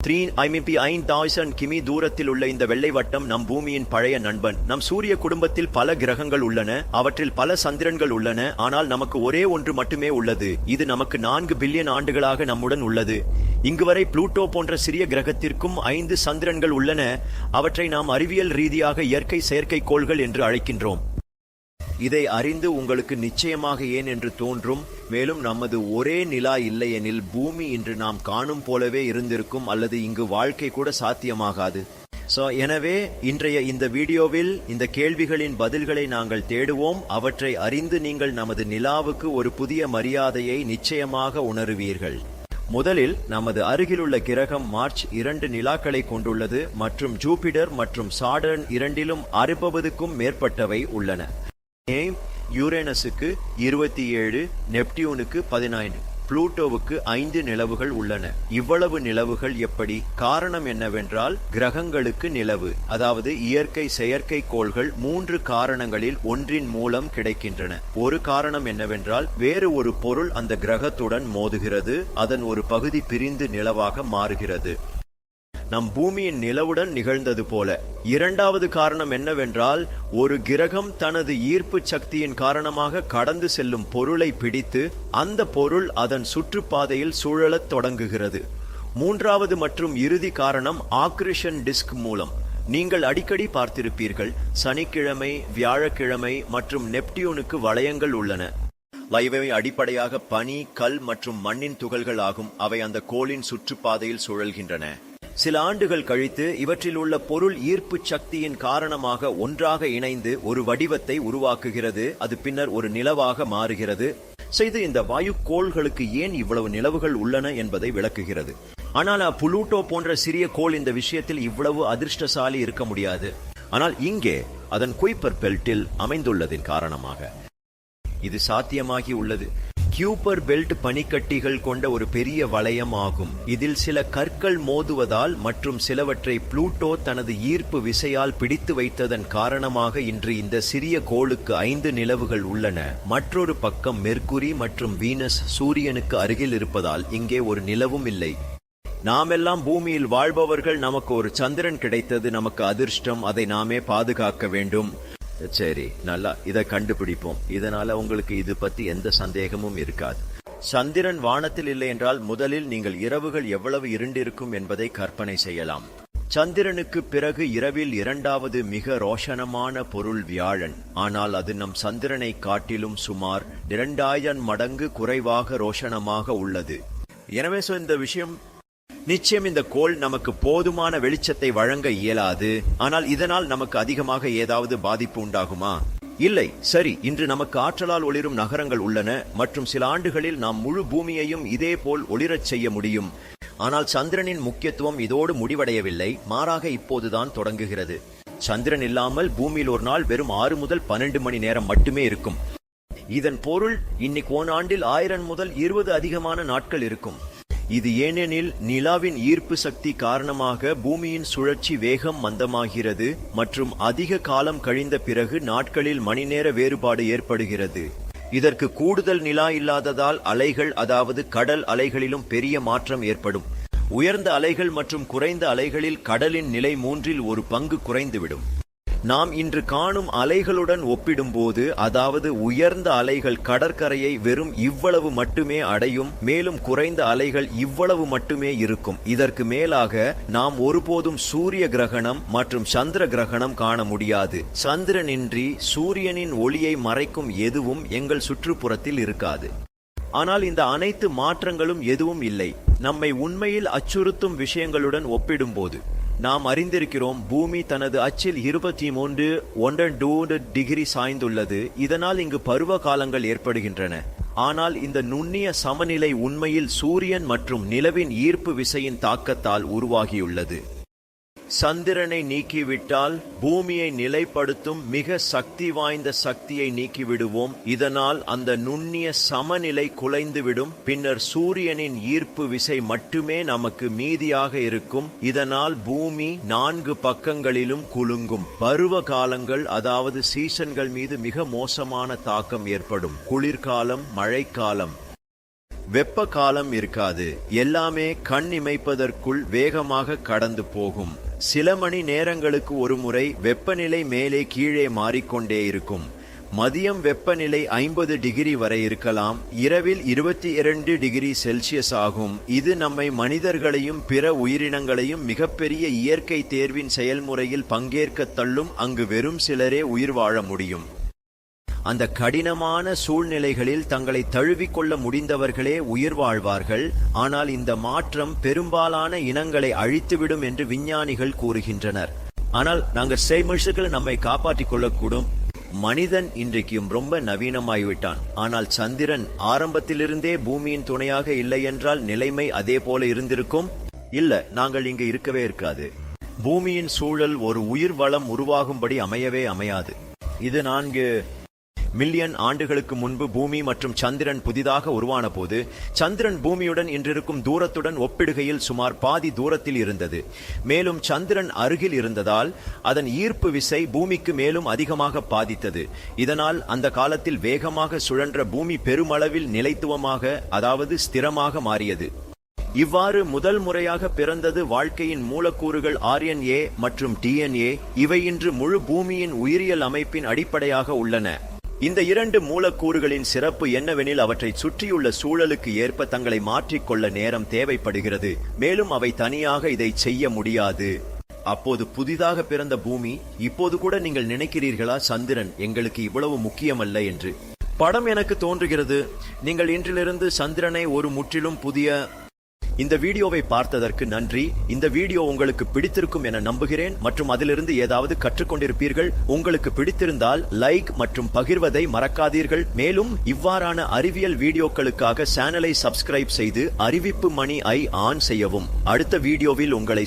5000 கிமி தூரத்தில் உள்ள இந்த வெள்ளை வட்டம் நம் பூமியின் பழைய நண்பன். நம் சூரிய குடும்பத்தில் பல கிரகங்கள் உள்ளன, அவற்றில் பல சந்திரன்கள் உள்ளன. ஆனால் நமக்கு ஒரே ஒன்று மட்டுமே உள்ளது. இது நமக்கு 4 பில்லியன் ஆண்டுகளாக நம்முடன் உள்ளது. இங்கு வரை புளூட்டோ போன்ற சிறிய கிரகத்திற்கும் 5 சந்திரன்கள் உள்ளன. அவற்றை நாம் அறிவியல் ரீதியாக இயற்கை செயற்கைக்கோள்கள் என்று அழைக்கின்றோம். இதை அறிந்து உங்களுக்கு நிச்சயமாக ஏன் என்று தோன்றும். மேலும் நமது ஒரே நிலா இல்லையெனில் பூமி இன்று நாம் காணும் போலவே இருந்திருக்கும், அல்லது இங்கு வாழ்க்கை கூட சாத்தியமாகாது. எனவே இன்றைய இந்த வீடியோவில் இந்த கேள்விகளின் பதில்களை நாங்கள் தேடுவோம். அவற்றை அறிந்து நீங்கள் நமது நிலாவுக்கு ஒரு புதிய மரியாதையை நிச்சயமாக உணருவீர்கள். முதலில் நமது அருகிலுள்ள கிரகம் மார்ச் 2 நிலாக்களை கொண்டுள்ளது மற்றும் ஜூபிடர் மற்றும் சாடர்ன் இரண்டிலும் 60க்கும் மேற்பட்டவை உள்ளன. யூரேனஸுக்கு 27, நெப்டியூனுக்கு 19, புளூட்டோவுக்கு 5 நிலவுகள் உள்ளன. இவ்வளவு நிலவுகள் எப்படி? காரணம் என்னவென்றால் கிரகங்களுக்கு நிலவு, அதாவது இயற்கை செயற்கைக்கோள்கள் 3 காரணங்களில் ஒன்றின் மூலம் கிடைக்கின்றன. ஒரு காரணம் என்னவென்றால் வேறு ஒரு பொருள் அந்த கிரகத்துடன் மோதுகிறது, அதன் ஒரு பகுதி பிரிந்து நிலவாக மாறுகிறது, நம் பூமியின் நிலவுடன் நிகழ்ந்தது போல. இரண்டாவது காரணம் என்னவென்றால் ஒரு கிரகம் தனது ஈர்ப்பு சக்தியின் காரணமாக கடந்து செல்லும் பொருளை பிடித்து அந்த பொருள் அதன் சுற்றுப்பாதையில் சுழலத் தொடங்குகிறது. மூன்றாவது மற்றும் இறுதி காரணம் ஆக்ரிஷன் டிஸ்க் மூலம். நீங்கள் அடிக்கடி பார்த்திருப்பீர்கள், சனிக்கிழமை, வியாழக்கிழமை மற்றும் நெப்டியூனுக்கு வளையங்கள் உள்ளன. இவை அடிப்படையாக பனி, கல் மற்றும் மண்ணின் துகள்கள் ஆகும். அவை அந்த கோளின் சுற்றுப்பாதையில் சுழல்கின்றன. சில ஆண்டுகள் கழித்து இவற்றில் உள்ள பொருள் ஈர்ப்பு சக்தியின் காரணமாக ஒன்றாக இணைந்து ஒரு வடிவத்தை உருவாக்குகிறது. அது பின்னர் ஒரு நிலவாக மாறுகிறது. செய்து இந்த வாயு கோள்களுக்கு ஏன் இவ்வளவு நிலவுகள் உள்ளன என்பதை விளக்குகிறது. ஆனால் புளூட்டோ போன்ற சிறிய கோள் இந்த விஷயத்தில் இவ்வளவு அதிர்ஷ்டசாலி இருக்க முடியாது. ஆனால் இங்கே அதன் குயிப்பர் பெல்ட்டில் அமைந்துள்ளதின் காரணமாக இது சாத்தியமாகி உள்ளது. கியூப்பர் பெல்ட் பனிக்கட்டிகள் கொண்ட ஒரு பெரிய வளையம் ஆகும். இதில் சில கற்கள் மோதுவதால் மற்றும் சிலவற்றை புளூட்டோ தனது ஈர்ப்பு விசையால் பிடித்து வைத்ததன் காரணமாக இன்று இந்த சிறிய கோளுக்கு 5 நிலவுகள் உள்ளன. மற்றொரு பக்கம் மெர்க்குரி மற்றும் வீனஸ் சூரியனுக்கு அருகில் இருப்பதால் இங்கே ஒரு நிலவும் இல்லை. நாமெல்லாம் பூமியில் வாழ்பவர்கள். நமக்கு ஒரு சந்திரன் கிடைத்தது நமக்கு அதிர்ஷ்டம். அதை நாமே பாதுகாக்க வேண்டும். சரி, நல்லா இதை கண்டுபிடிப்போம். இதனால உங்களுக்கு இது பத்தி எந்த சந்தேகமும் இருக்காது. சந்திரன் வானத்தில் இல்லை என்றால் முதலில் நீங்கள் இரவுகள் எவ்வளவு இருண்டிருக்கும் என்பதை கற்பனை செய்யலாம். சந்திரனுக்கு பிறகு இரவில் 2வது மிக ரோஷனமான பொருள் வியாழன். ஆனால் அது நம் சந்திரனை காட்டிலும் சுமார் 2000 மடங்கு குறைவாக ரோஷனமாக உள்ளது. எனவே இந்த விஷயம் நிச்சயம் இந்த கோள் நமக்கு போதுமான வெளிச்சத்தை வழங்க இயலாது. ஆனால் இதனால் நமக்கு அதிகமாக ஏதாவது பாதிப்பு உண்டாகுமா? இல்லை. சரி, இன்று நமக்கு ஆற்றலால் ஒளிரும் நகரங்கள் உள்ளன மற்றும் சில ஆண்டுகளில் நாம் முழு பூமியையும் இதே போல் ஒளிரச் செய்ய முடியும். ஆனால் சந்திரனின் முக்கியத்துவம் இதோடு முடிவடையவில்லை, மாறாக இப்போதுதான் தொடங்குகிறது. சந்திரன் இல்லாமல் பூமியில் ஒரு நாள் வெறும் 6 முதல் 12 மணி நேரம் மட்டுமே இருக்கும். இதன் பொருள் இன்னைக்கு 1 ஆண்டில் 1000 முதல் 20 அதிகமான நாட்கள் இருக்கும். இது ஏனெனில் நிலாவின் ஈர்ப்பு சக்தி காரணமாக பூமியின் சுழற்சி வேகம் மந்தமாகிறது மற்றும் அதிக காலம் கழிந்த பிறகு நாட்களில் மணிநேர வேறுபாடு ஏற்படுகிறது. இதற்கு கூடுதல் நிலா இல்லாததால் அலைகள், அதாவது கடல் அலைகளிலும் பெரிய மாற்றம் ஏற்படும். உயர்ந்த அலைகள் மற்றும் குறைந்த அலைகளில் கடலின் நிலை 3இல் 1 பங்கு குறைந்துவிடும். நாம் இன்று காணும் அலைகளுடன் ஒப்பிடும்போது, அதாவது உயர்ந்த அலைகள் கடற்கரையை வெறும் இவ்வளவு மட்டுமே அடையும், மேலும் குறைந்த அலைகள் இவ்வளவு மட்டுமே இருக்கும். இதற்கு மேலாக நாம் ஒருபோதும் சூரிய கிரகணம் மற்றும் சந்திர கிரகணம் காண முடியாது. சந்திரனின்றி சூரியனின் ஒளியை மறைக்கும் எதுவும் எங்கள் சுற்றுப்புறத்தில் இருக்காது. ஆனால் இந்த அனைத்து மாற்றங்களும் எதுவும் இல்லை. நம்மை உண்மையில் அச்சுறுத்தும் விஷயங்களுடன் ஒப்பிடும்போது நாம் அறிந்திருக்கிறோம், பூமி தனது அச்சில் 23.12 டிகிரி சாய்ந்துள்ளது. இதனால் இங்கு பருவ காலங்கள் ஏற்படுகின்றன. ஆனால் இந்த நுண்ணிய சமநிலை உண்மையில் சூரியன் மற்றும் நிலவின் ஈர்ப்பு விசையின் தாக்கத்தால் உருவாகியுள்ளது. சந்திரனை நீக்கிவிட்டால் பூமியை நிலைப்படுத்தும் மிக சக்தி வாய்ந்த சக்தியை நீக்கிவிடுவோம். இதனால் அந்த நுண்ணிய சமநிலை குலைந்துவிடும். பின்னர் சூரியனின் ஈர்ப்பு விசை மட்டுமே நமக்கு மீதியாக இருக்கும். இதனால் பூமி 4 பக்கங்களிலும் குலுங்கும். பருவ காலங்கள், அதாவது சீசன்கள் மீது மிக மோசமான தாக்கம் ஏற்படும். குளிர்காலம், மழைக்காலம். வெப்ப காலம் இருக்காது. எல்லாமே கண் இமைப்பதற்குள் வேகமாக கடந்து போகும். சில மணி நேரங்களுக்கு ஒரு முறை வெப்பநிலை மேலே கீழே மாறிக்கொண்டே இருக்கும். மதியம் வெப்பநிலை 50 டிகிரி வரை இருக்கலாம். இரவில் 22 டிகிரி செல்சியஸ் ஆகும். இது நம்மை மனிதர்களையும் பிற உயிரினங்களையும் மிகப்பெரிய இயற்கை தேர்வின் செயல்முறையில் பங்கேற்க தள்ளும். அங்கு வெறும் சிலரே உயிர் வாழ முடியும். அந்த கடினமான சூழ்நிலைகளில் தங்களை தழுவிக்கொள்ள முடிந்தவர்களே உயிர் வாழ்வார்கள். ஆனால் இந்த மாற்றம் பெரும்பாலான இனங்களை அழித்துவிடும் என்று விஞ்ஞானிகள் கூறுகின்றனர். ஆனால் நாங்கள் செய்மர்ஷுகள் நம்மை காப்பாற்றிக் கொள்ளக்கூடும். மனிதன் இன்றைக்கும் ரொம்ப நவீனமாகிவிட்டான். ஆனால் சந்திரன் ஆரம்பத்திலிருந்தே பூமியின் துணையாக இல்லை என்றால் நிலைமை அதே போல இருந்திருக்கும். இல்ல, நாங்கள் இங்கு இருக்கவே இருக்காது. பூமியின் சூழல் ஒரு உயிர் வளம் உருவாகும்படி அமையவே அமையாது. இது 4 மில்லியன் ஆண்டுகளுக்கு முன்பு பூமி மற்றும் சந்திரன் புதிதாக உருவான போது சந்திரன் பூமியுடன் இன்றிருக்கும் தூரத்துடன் ஒப்பிடுகையில் சுமார் பாதி தூரத்தில் இருந்தது. மேலும் சந்திரன் அருகில் இருந்ததால் அதன் ஈர்ப்பு விசை பூமிக்கு மேலும் அதிகமாக பாதித்தது. இதனால் அந்த காலத்தில் வேகமாக சுழன்ற பூமி பெருமளவில் நிலைத்துவமாக, அதாவது ஸ்திரமாக மாறியது. இவ்வாறு முதல் முறையாக பிறந்தது வாழ்க்கையின் மூலக்கூறுகள் RNA மற்றும் DNA. இவை இன்று முழு பூமியின் உயிரியல் அமைப்பின் அடிப்படையாக உள்ளன. இந்த 2 மூலக்கூறுகளின் சிறப்பு என்னவெனில் அவற்றை சுற்றியுள்ள சூழலுக்கு ஏற்ப தங்களை மாற்றிக்கொள்ள நேரம் தேவைப்படுகிறது. மேலும் அவை தனியாக இதை செய்ய முடியாது. அப்போது புதிதாக பிறந்த பூமி, இப்போது கூட நீங்கள் நினைக்கிறீர்களா சந்திரன் எங்களுக்கு இவ்வளவு முக்கியமல்ல என்று? படம் எனக்கு தோன்றுகிறது. நீங்கள் இன்றிலிருந்து சந்திரனை ஒரு முற்றிலும் புதிய. இந்த வீடியோவை பார்த்ததற்கு நன்றி. இந்த வீடியோ உங்களுக்கு பிடித்திருக்கும் என நம்புகிறேன் மற்றும் அதிலிருந்து ஏதாவது கற்றுக்கொண்டிருப்பீர்கள். உங்களுக்கு பிடித்திருந்தால் லைக் மற்றும் பகிர்வதை மறக்காதீர்கள். மேலும் இவ்வாறான அறிவியல் வீடியோக்களுக்காக சேனலை சப்ஸ்கிரைப் செய்து அறிவிப்பு மணி ஐ ஆன் செய்யவும். அடுத்த வீடியோவில் உங்களை